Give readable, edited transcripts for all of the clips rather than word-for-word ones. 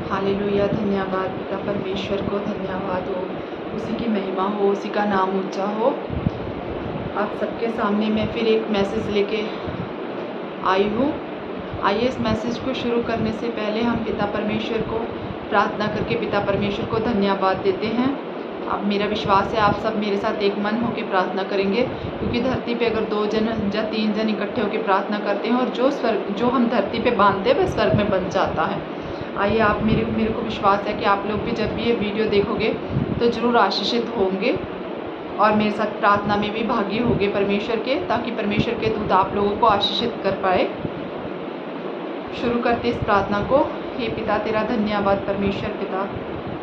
Hallelujah. धन्यवाद पिता परमेश्वर को, धन्यवाद हो, उसी की महिमा हो, उसी का नाम ऊंचा हो। आप सबके सामने मैं फिर एक मैसेज लेके आई हूँ। आइए इस मैसेज को शुरू करने से पहले हम पिता परमेश्वर को प्रार्थना करके पिता परमेश्वर को धन्यवाद देते हैं। अब मेरा विश्वास है आप सब मेरे साथ एक मन होकर प्रार्थना करेंगे, क्योंकि धरती पे अगर 2 जन या 3 जन इकट्ठे होकर प्रार्थना करते हैं और जो हम धरती पे बांधते हैं वह स्वर्ग में बन जाता है। आइए आप मेरे को विश्वास है कि आप लोग भी जब भी ये वीडियो देखोगे तो ज़रूर आशीषित होंगे और मेरे साथ प्रार्थना में भी भागी होंगे परमेश्वर के, ताकि परमेश्वर के दूत आप लोगों को आशीषित कर पाए। शुरू करते इस प्रार्थना को। हे पिता, तेरा धन्यवाद परमेश्वर पिता।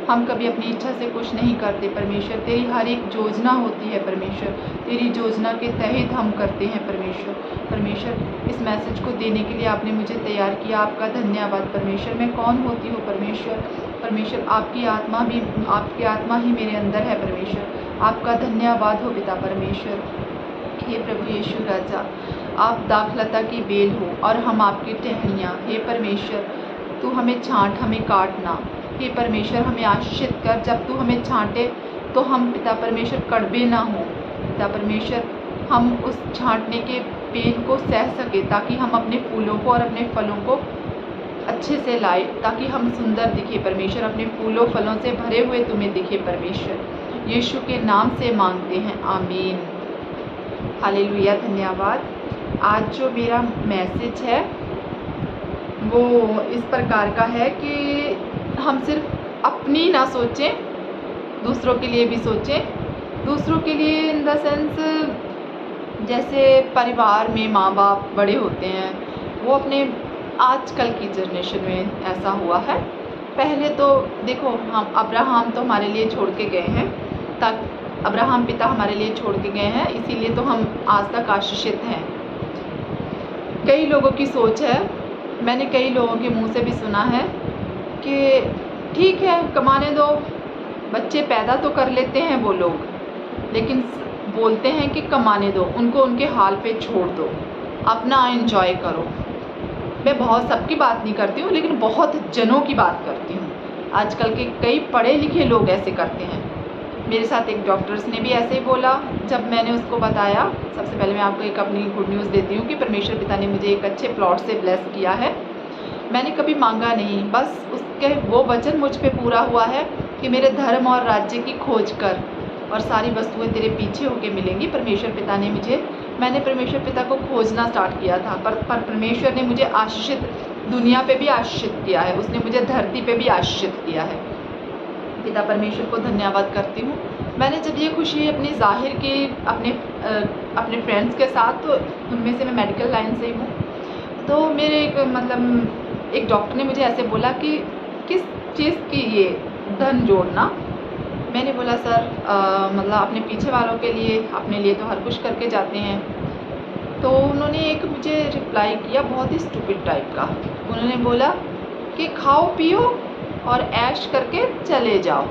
हम कभी अपनी इच्छा से कुछ नहीं करते परमेश्वर, तेरी हर एक योजना होती है परमेश्वर, तेरी योजना के तहत हम करते हैं परमेश्वर। इस मैसेज को देने के लिए आपने मुझे तैयार किया, आपका धन्यवाद परमेश्वर। मैं कौन होती हूँ परमेश्वर, आपकी आत्मा ही मेरे अंदर है परमेश्वर। आपका धन्यवाद हो पिता परमेश्वर। हे प्रभु यीशु राजा, आप दाखलता की बेल हो और हम आपकी टहनियाँ। हे परमेश्वर, तू हमें छांट, हमें काटना। हे परमेश्वर, हमें आशीषित कर। जब तू हमें छांटे तो हम पिता परमेश्वर कड़वे ना हो। पिता परमेश्वर, हम उस छांटने के पेन को सह सके, ताकि हम अपने फूलों को और अपने फलों को अच्छे से लाए, ताकि हम सुंदर दिखे परमेश्वर, अपने फूलों फलों से भरे हुए तुम्हें दिखे परमेश्वर। यीशु के नाम से मांगते हैं, आमीन। हालेलुया। धन्यवाद। आज जो मेरा मैसेज है वो इस प्रकार का है कि हम सिर्फ अपनी ना सोचें, दूसरों के लिए भी सोचें। दूसरों के लिए इन द सेंस, जैसे परिवार में माँ बाप बड़े होते हैं, वो अपने आजकल की जनरेशन में ऐसा हुआ है। पहले तो देखो, हम अब्राहम तो हमारे लिए छोड़ के गए हैं, अब्राहम पिता हमारे लिए छोड़ के गए हैं, इसीलिए तो हम आज तक आशीषित हैं। कई लोगों की सोच है, मैंने कई लोगों के मुंह से भी सुना है कि ठीक है कमाने दो, बच्चे पैदा तो कर लेते हैं वो लोग, लेकिन बोलते हैं कि कमाने दो, उनको उनके हाल पे छोड़ दो, अपना एंजॉय करो। मैं बहुत सबकी बात नहीं करती हूँ, लेकिन बहुत जनों की बात करती हूँ। आजकल के कई पढ़े लिखे लोग ऐसे करते हैं। मेरे साथ एक डॉक्टर्स ने भी ऐसे ही बोला। जब मैंने उसको बताया, सबसे पहले मैं आपको एक अपनी गुड न्यूज़ देती हूँ कि परमेश्वर पिता ने मुझे एक अच्छे प्लॉट से ब्लेस किया है। मैंने कभी मांगा नहीं, बस उसके वो वचन मुझ पे पूरा हुआ है कि मेरे धर्म और राज्य की खोज कर और सारी वस्तुएं तेरे पीछे होके मिलेंगी। मैंने परमेश्वर पिता को खोजना स्टार्ट किया था, पर परमेश्वर ने मुझे आशीषित, दुनिया पे भी आशीषित किया है, उसने मुझे धरती पे भी आशीषित किया है। पिता परमेश्वर को धन्यवाद करती हूँ। मैंने जब ये खुशी अपनी जाहिर की अपने फ्रेंड्स के साथ, तो उनमें से मैं मेडिकल लाइन से ही हूँ, तो मेरे एक डॉक्टर ने मुझे ऐसे बोला कि किस चीज़ की ये धन जोड़ना। मैंने बोला सर अपने पीछे वालों के लिए, अपने लिए तो हर कुछ करके जाते हैं। तो उन्होंने एक मुझे रिप्लाई किया बहुत ही स्टूपिड टाइप का। उन्होंने बोला कि खाओ पियो और ऐश करके चले जाओ।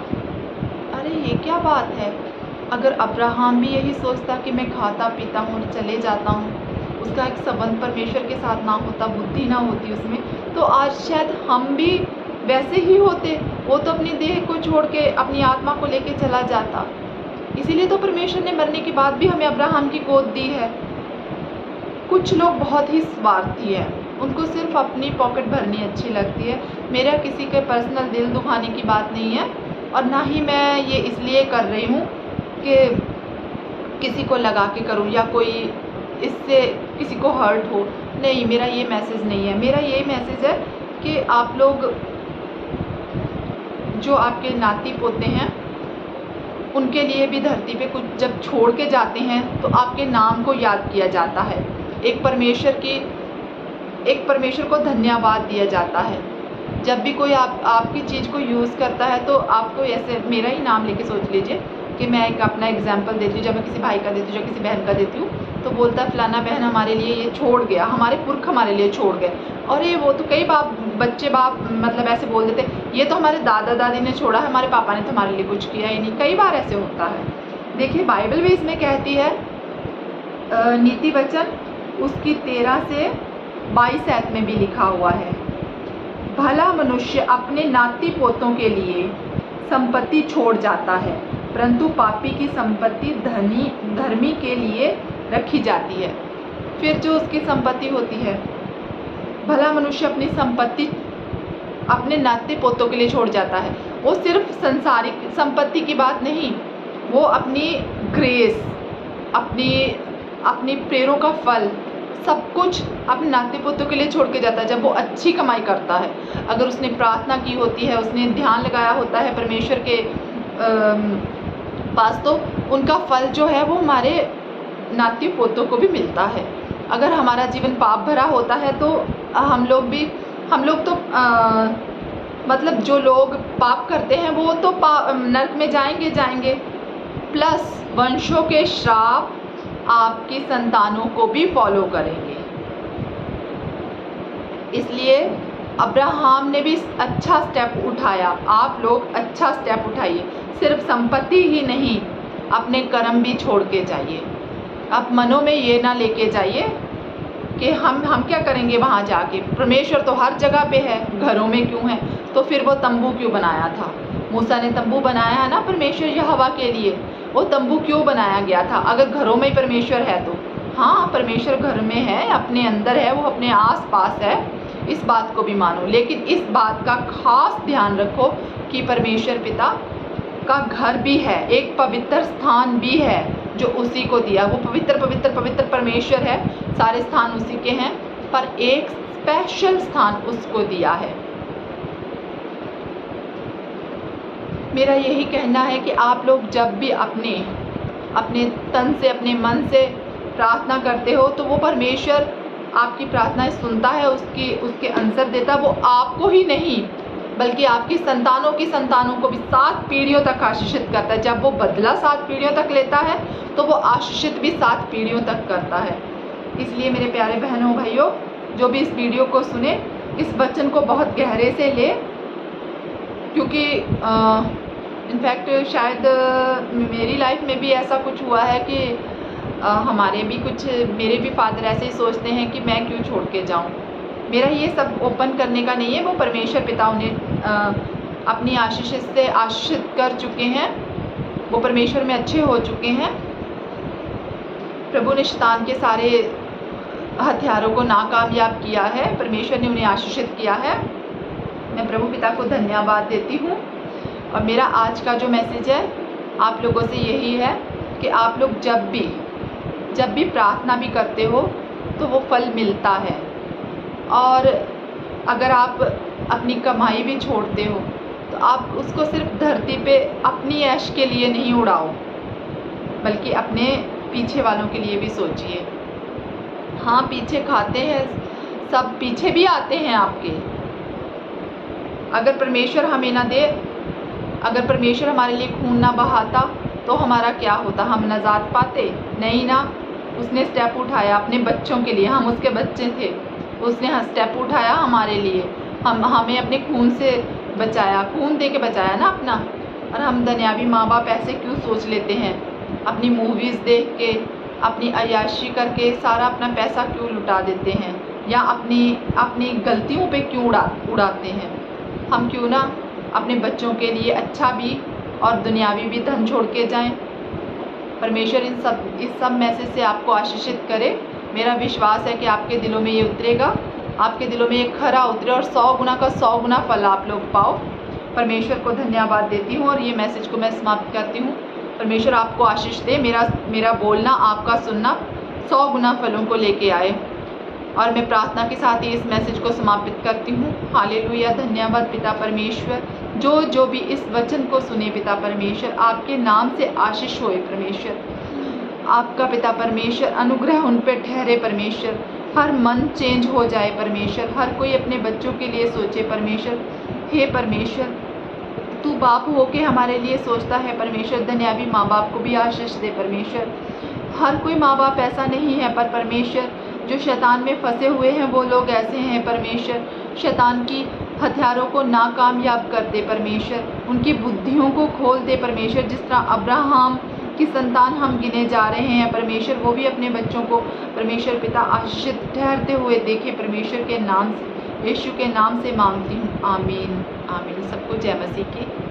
अरे ये क्या बात है? अगर अब्राहम भी यही सोचता कि मैं खाता पीता हूँ और चले जाता हूँ, उसका एक संबंध परमेश्वर के साथ ना होता, बुद्धि ना होती उसमें, तो आज शायद हम भी वैसे ही होते। वो तो अपनी देह को छोड़ के अपनी आत्मा को लेके चला जाता। इसीलिए तो परमेश्वर ने मरने के बाद भी हमें अब्राहम की गोद दी है। कुछ लोग बहुत ही स्वार्थी हैं, उनको सिर्फ अपनी पॉकेट भरनी अच्छी लगती है। मेरा किसी के पर्सनल दिल दुखाने की बात नहीं है, और ना ही मैं ये इसलिए कर रही हूँ कि किसी को लगा के करूँ या कोई इससे किसी को हर्ट हो। नहीं, मेरा ये मैसेज नहीं है। मेरा ये मैसेज है कि आप लोग, जो आपके नाती पोते हैं, उनके लिए भी धरती पे कुछ जब छोड़ के जाते हैं तो आपके नाम को याद किया जाता है। एक परमेश्वर को धन्यवाद दिया जाता है। जब भी कोई आपकी चीज़ को यूज़ करता है तो आपको ऐसे, मेरा ही नाम लेके सोच लीजिए कि मैं एक अपना एग्जाम्पल देती हूँ। जब मैं किसी भाई का देती हूँ या किसी बहन का देती हूँ, तो बोलता है फलाना बहन हमारे लिए ये छोड़ गया, हमारे पुरख हमारे लिए छोड़ गए। और ये वो तो कई बच्चे ऐसे बोल देते, ये तो हमारे दादा दादी ने छोड़ा है, हमारे पापा ने तो हमारे लिए कुछ किया ही नहीं। कई बार ऐसे होता है। देखिए बाइबल भी इसमें कहती है, नीति वचन उसकी 13 से 22 ऐत में भी लिखा हुआ है, भला मनुष्य अपने नाती पोतों के लिए संपत्ति छोड़ जाता है, परंतु पापी की संपत्ति धर्मी के लिए रखी जाती है। फिर जो उसकी संपत्ति होती है, भला मनुष्य अपनी संपत्ति अपने नाते पोतों के लिए छोड़ जाता है। वो सिर्फ संसारिक संपत्ति की बात नहीं, वो अपनी ग्रेस, अपनी प्रेरों का फल, सब कुछ अपने नाते पोतों के लिए छोड़ के जाता है। जब वो अच्छी कमाई करता है, अगर उसने प्रार्थना की होती है, उसने ध्यान लगाया होता है परमेश्वर के पास, तो उनका फल जो है वो हमारे नाती पोतों को भी मिलता है। अगर हमारा जीवन पाप भरा होता है तो हम लोग तो मतलब जो लोग पाप करते हैं वो तो नरक में जाएंगे, प्लस वंशों के श्राप आपकी संतानों को भी फॉलो करेंगे। इसलिए अब्राहम ने भी अच्छा स्टेप उठाया। आप लोग अच्छा स्टेप उठाइए, सिर्फ संपत्ति ही नहीं, अपने कर्म भी छोड़ के जाइए। आप मनों में ये ना लेके जाइए कि हम क्या करेंगे वहाँ जाके, परमेश्वर तो हर जगह पे है, घरों में क्यों है? तो फिर वो तंबू क्यों बनाया था? मूसा ने तंबू बनाया है ना परमेश्वर यहोवा के लिए, वो तंबू क्यों बनाया गया था? अगर घरों में ही परमेश्वर है तो हाँ, परमेश्वर घर में है, अपने अंदर है, वो अपने आस पास है, इस बात को भी मानो। लेकिन इस बात का खास ध्यान रखो कि परमेश्वर पिता का घर भी है, एक पवित्र स्थान भी है जो उसी को दिया। वो पवित्र पवित्र पवित्र परमेश्वर है, सारे स्थान उसी के हैं, पर एक स्पेशल स्थान उसको दिया है। मेरा यही कहना है कि आप लोग जब भी अपने तन से, अपने मन से प्रार्थना करते हो तो वो परमेश्वर आपकी प्रार्थनाएं सुनता है, उसके आंसर देता। वो आपको ही नहीं बल्कि आपकी संतानों की संतानों को भी 7 पीढ़ियों तक आशीषित करता है। जब वो बदला 7 पीढ़ियों तक लेता है तो वो आशीषित भी 7 पीढ़ियों तक करता है। इसलिए मेरे प्यारे बहनों भाइयों, जो भी इस वीडियो को सुने, इस वचन को बहुत गहरे से ले, क्योंकि इनफैक्ट शायद मेरी लाइफ में भी ऐसा कुछ हुआ है कि मेरे भी फादर ऐसे ही सोचते हैं कि मैं क्यों छोड़ के जाऊं। मेरा ये सब ओपन करने का नहीं है, वो परमेश्वर पिता उन्हें अपनी आशीष से आशीषित कर चुके हैं, वो परमेश्वर में अच्छे हो चुके हैं। प्रभु ने शैतान के सारे हथियारों को नाकामयाब किया है, परमेश्वर ने उन्हें आशीषित किया है। मैं प्रभु पिता को धन्यवाद देती हूँ। और मेरा आज का जो मैसेज है आप लोगों से यही है कि आप लोग जब भी प्रार्थना भी करते हो तो वो फल मिलता है। और अगर आप अपनी कमाई भी छोड़ते हो तो आप उसको सिर्फ धरती पे अपनी ऐश के लिए नहीं उड़ाओ, बल्कि अपने पीछे वालों के लिए भी सोचिए। हाँ, पीछे खाते हैं, सब पीछे भी आते हैं आपके। अगर परमेश्वर हमें ना दे, अगर परमेश्वर हमारे लिए खून ना बहाता तो हमारा क्या होता? हम नजात पाते? नहीं ना। उसने स्टेप उठाया अपने बच्चों के लिए, हम उसके बच्चे थे, उसने स्टेप उठाया हमारे लिए, हमें अपने खून से बचाया, खून दे के बचाया ना अपना। और हम दुनियावी माँ बाप ऐसे क्यों सोच लेते हैं? अपनी मूवीज़ देख के, अपनी अय्याशी करके सारा अपना पैसा क्यों लुटा देते हैं? या अपनी गलतियों पे क्यों उड़ाते हैं? हम क्यों ना अपने बच्चों के लिए अच्छा भी और दुनियावी भी धन छोड़ के जाएं। परमेश्वर इस सब मैसेज से आपको आशीषित करे। मेरा विश्वास है कि आपके दिलों में ये उतरेगा, आपके दिलों में ये खरा उतरे और 100 गुना का 100 गुना फल आप लोग पाओ। परमेश्वर को धन्यवाद देती हूँ और ये मैसेज को मैं समाप्त करती हूँ। परमेश्वर आपको आशीष दे, मेरा बोलना, आपका सुनना 100 गुना फलों को लेके आए। और मैं प्रार्थना के साथ ही इस मैसेज को समापित करती हूँ। हालेलुया, धन्यवाद पिता परमेश्वर, जो भी इस वचन को सुने पिता परमेश्वर, आपके नाम से आशीष होए परमेश्वर। आपका पिता परमेश्वर अनुग्रह उन पे ठहरे परमेश्वर। हर मन चेंज हो जाए परमेश्वर, हर कोई अपने बच्चों के लिए सोचे परमेश्वर। हे परमेश्वर, तू बाप हो के हमारे लिए सोचता है परमेश्वर। दुनियावी माँ बाप को भी आशीष दे परमेश्वर। हर कोई माँ बाप ऐसा नहीं है, पर परमेश्वर जो शैतान में फंसे हुए हैं वो लोग ऐसे हैं परमेश्वर। शैतान की हथियारों को नाकामयाब कर दे परमेश्वर, उनकी बुद्धियों को खोल दे परमेश्वर। जिस तरह अब्राहम की संतान हम गिने जा रहे हैं परमेश्वर, वो भी अपने बच्चों को परमेश्वर पिता आशीषित ठहरते हुए देखे परमेश्वर के नाम से। यीशु के नाम से मांगती हूँ, आमीन आमीन। सबको जय मसीह की।